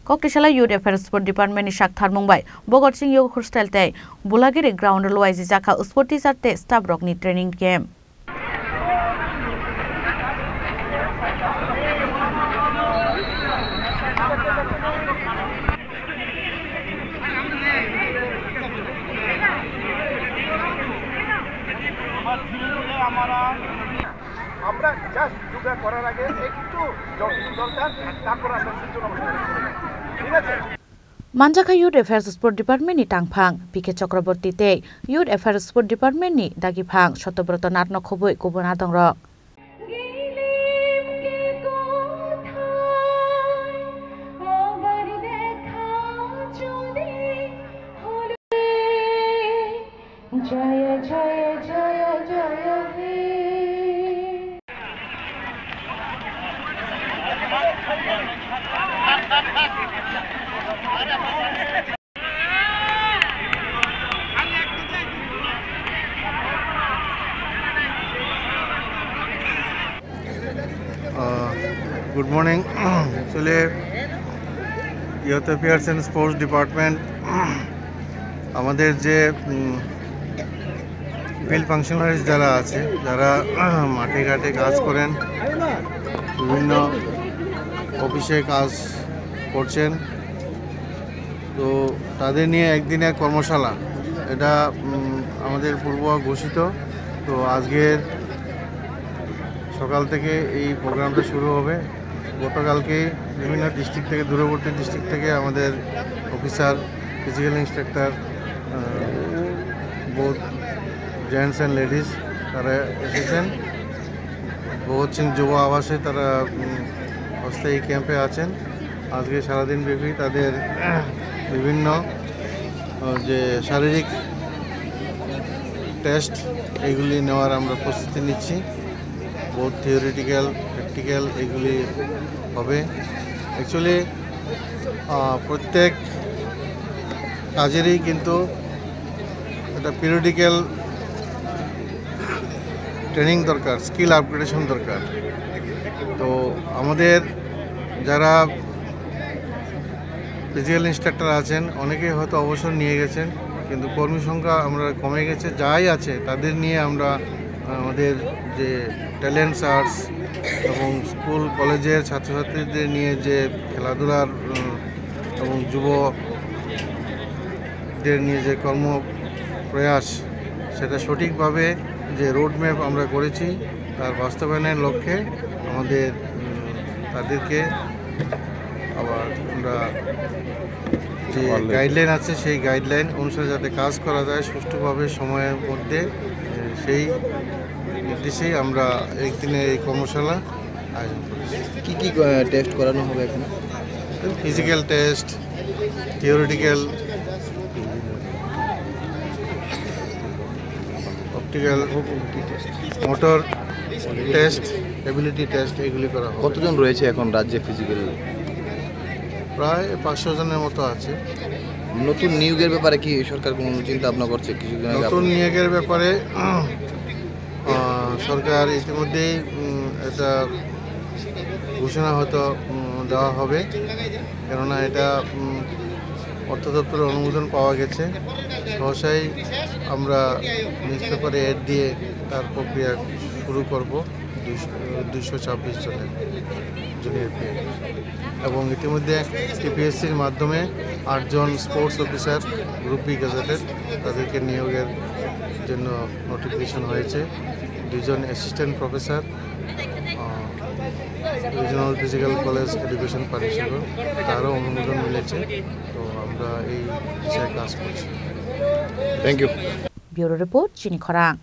Koktishala Youth Affairs Sport Department ni Shakthar Mumbai Bogor Singh Yoga Hostel te Bulagiri Ground Loizi Jaka Sport Teacher te Staff Rock ni Training Camp. আমরা just yoga করার আগে একটু jogging দরকার তারপর আমরা সূর্য নমস্কার ঠিক আছে Manjaka Youth Affairs Sport Department ni Tangphang PK Chakraborty te Youth Affairs Sport Department ni Dagiphang Shotobrata Natno Khoboi Kubun Adongrok Jaya Jaya Jaya Jaya He Good morning. Actually, Youth Affairs and Sports Department আমাদের যে field functionaries যারা আছে যারা মাঠে ঘাটে কাজ করেন বিভিন্ন অফিসে কাজ করছেন তো তাদের নিয়ে একদিনের কর্মশালা এটা আমাদের পূর্ব ঘোষিত তো আজকের সকাল থেকে এই প্রোগ্রামটা শুরু হবে গতকালকে বিভিন্ন ডিস্ট্রিক্ট থেকে দূরবর্তী ডিস্ট্রিক্ট থেকে আমাদের officer physical instructor both gents and ladies তারা এসেছেন ভগৎ সিং যুব আবাসে তারা অস্থায়ী ক্যাম্পে আছেন আজকে সারাদিন ব্যাপী তাদের বিভিন্ন যে শারীরিক টেস্ট এইগুলি নেওয়ার আমরা প্রস্তুতি নিচ্ছি বহুত থিওরিটিক্যাল প্র্যাকটিক্যাল এগুলি হবে অ্যাকচুয়ালি প্রত্যেক কাজেরই কিন্তু একটা পিরিয়ডিক্যাল ট্রেনিং দরকার স্কিল আপগ্রেডেশন দরকার তো আমাদের যারা ফিজিক্যাল ইন্সট্রাক্টর আছেন অনেকেই হয়তো অবসর নিয়ে গেছেন কিন্তু কর্মী সংখ্যা আমরা কমে গেছে যাই আছে তাদের নিয়ে আমরা আমাদের যে ট্যালেন্ট সার্চ এবং স্কুল কলেজের ছাত্রছাত্রীদের নিয়ে যে খেলাধুলার এবং যুবদের নিয়ে যে কর্মপ্রয়াস সেটা সঠিকভাবে যে রোডম্যাপ আমরা করেছি তার বাস্তবায়নের লক্ষ্যে আমাদের তাদেরকে আবার আমরা যে গাইডলাইন আছে সেই গাইডলাইন অনুসারে যাতে কাজ করা যায় সুষ্ঠুভাবে সময়ের মধ্যে সেই নির্দেশেই আমরা একদিনের এই কর্মশালা আয়োজন করেছি কী কী টেস্ট করানো হবে এখানে physical test theoretical optical motor test ability test এগুলি করা হবে কতজন রয়েছে এখন রাজ্যে ফিজিক্যাল প্রায় 500 জনের মতো আছে নতুন নিয়োগের ব্যাপারে কি সরকার কোনো চিন্তা ভাবনা করছে কিছুদিন আগে নতুন নিয়োগের ব্যাপারে সরকার ইতিমধ্যেই এটা ঘোষণা হয়তো দেওয়া হবে কেননা এটা অর্থ দপ্তরের অনুমোদন পাওয়া গেছে সহসাই আমরা নিউজ পেপারে অ্যাড দিয়ে তার প্রক্রিয়া শুরু করব 226 জনের জুনিয়র পিএ এবং ইতিমধ্যে টিপিএসসির মাধ্যমে 8 জন sports officer group B gazetted তাদেরকে নিয়োগের জন্য নোটিফিকেশন হয়েছে 2 জন assistant professor regional physical college education পারিষদ তারও অনুমোদন মিলেছে তো আমরা এই বিষয়ে কাজ করছি থ্যাংক ইউ ব্যুরো রিপোর্ট চিনি খরাং।